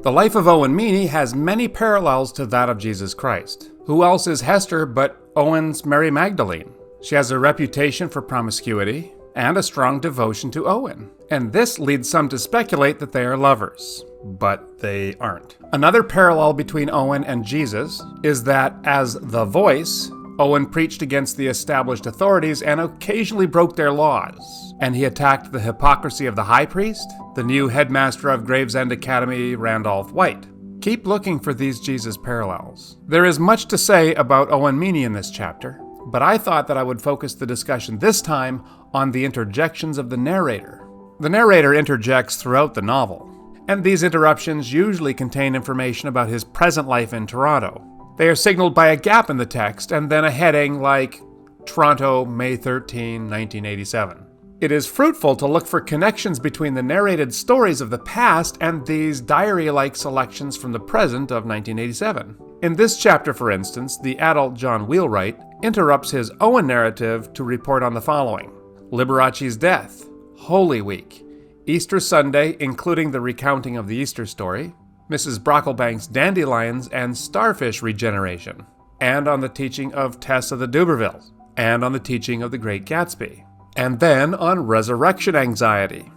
The life of Owen Meany has many parallels to that of Jesus Christ. Who else is Hester but Owen's Mary Magdalene? She has a reputation for promiscuity and a strong devotion to Owen, and this leads some to speculate that they are lovers, but they aren't. Another parallel between Owen and Jesus is that as the voice, Owen preached against the established authorities and occasionally broke their laws, and he attacked the hypocrisy of the high priest, the new headmaster of Gravesend Academy, Randolph White. Keep looking for these Jesus parallels. There is much to say about Owen Meany in this chapter, but I thought that I would focus the discussion this time on the interjections of the narrator. The narrator interjects throughout the novel, and these interruptions usually contain information about his present life in Toronto. They are signaled by a gap in the text and then a heading like Toronto, May 13, 1987. It is fruitful to look for connections between the narrated stories of the past and these diary-like selections from the present of 1987. In this chapter, for instance, the adult John Wheelwright interrupts his Owen narrative to report on the following: Liberace's death, Holy Week, Easter Sunday, including the recounting of the Easter story, Mrs. Brocklebank's dandelions and starfish regeneration, and on the teaching of Tess of the Dubervilles, and on the teaching of the Great Gatsby, and then on resurrection anxiety.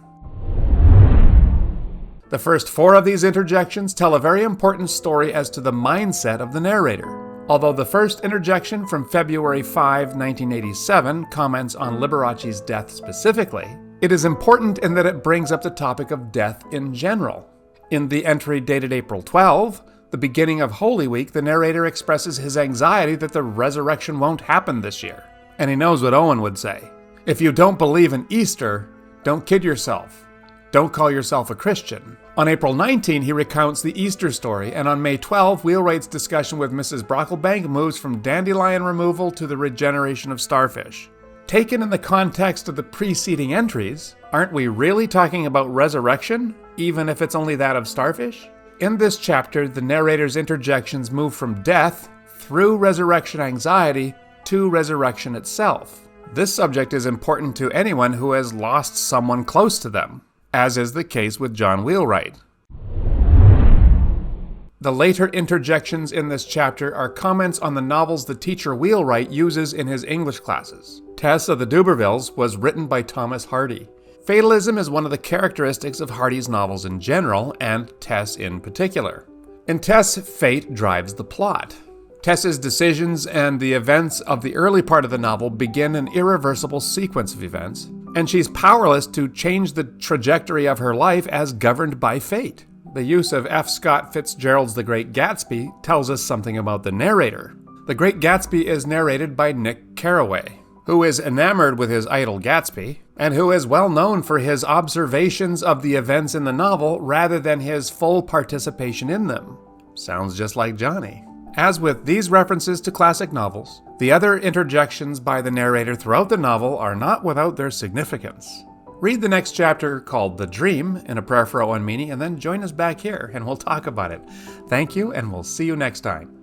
The first 4 of these interjections tell a very important story as to the mindset of the narrator. Although the first interjection from February 5, 1987 comments on Liberace's death specifically, it is important in that it brings up the topic of death in general. In the entry dated April 12, the beginning of Holy Week, the narrator expresses his anxiety that the resurrection won't happen this year. And he knows what Owen would say. If you don't believe in Easter, don't kid yourself. Don't call yourself a Christian. On April 19, he recounts the Easter story, and on May 12, Wheelwright's discussion with Mrs. Brocklebank moves from dandelion removal to the regeneration of starfish. Taken in the context of the preceding entries, aren't we really talking about resurrection, even if it's only that of starfish? In this chapter, the narrator's interjections move from death through resurrection anxiety to resurrection itself. This subject is important to anyone who has lost someone close to them, as is the case with John Wheelwright. The later interjections in this chapter are comments on the novels the teacher Wheelwright uses in his English classes. Tess of the Dubervilles was written by Thomas Hardy. Fatalism is one of the characteristics of Hardy's novels in general, and Tess in particular. In Tess, fate drives the plot. Tess's decisions and the events of the early part of the novel begin an irreversible sequence of events, and she's powerless to change the trajectory of her life as governed by fate. The use of F. Scott Fitzgerald's The Great Gatsby tells us something about the narrator. The Great Gatsby is narrated by Nick Carraway, who is enamored with his idol Gatsby, and who is well known for his observations of the events in the novel rather than his full participation in them. Sounds just like Johnny. As with these references to classic novels, the other interjections by the narrator throughout the novel are not without their significance. Read the next chapter called The Dream in A Prayer for Owen Meany, and then join us back here and we'll talk about it. Thank you, and we'll see you next time.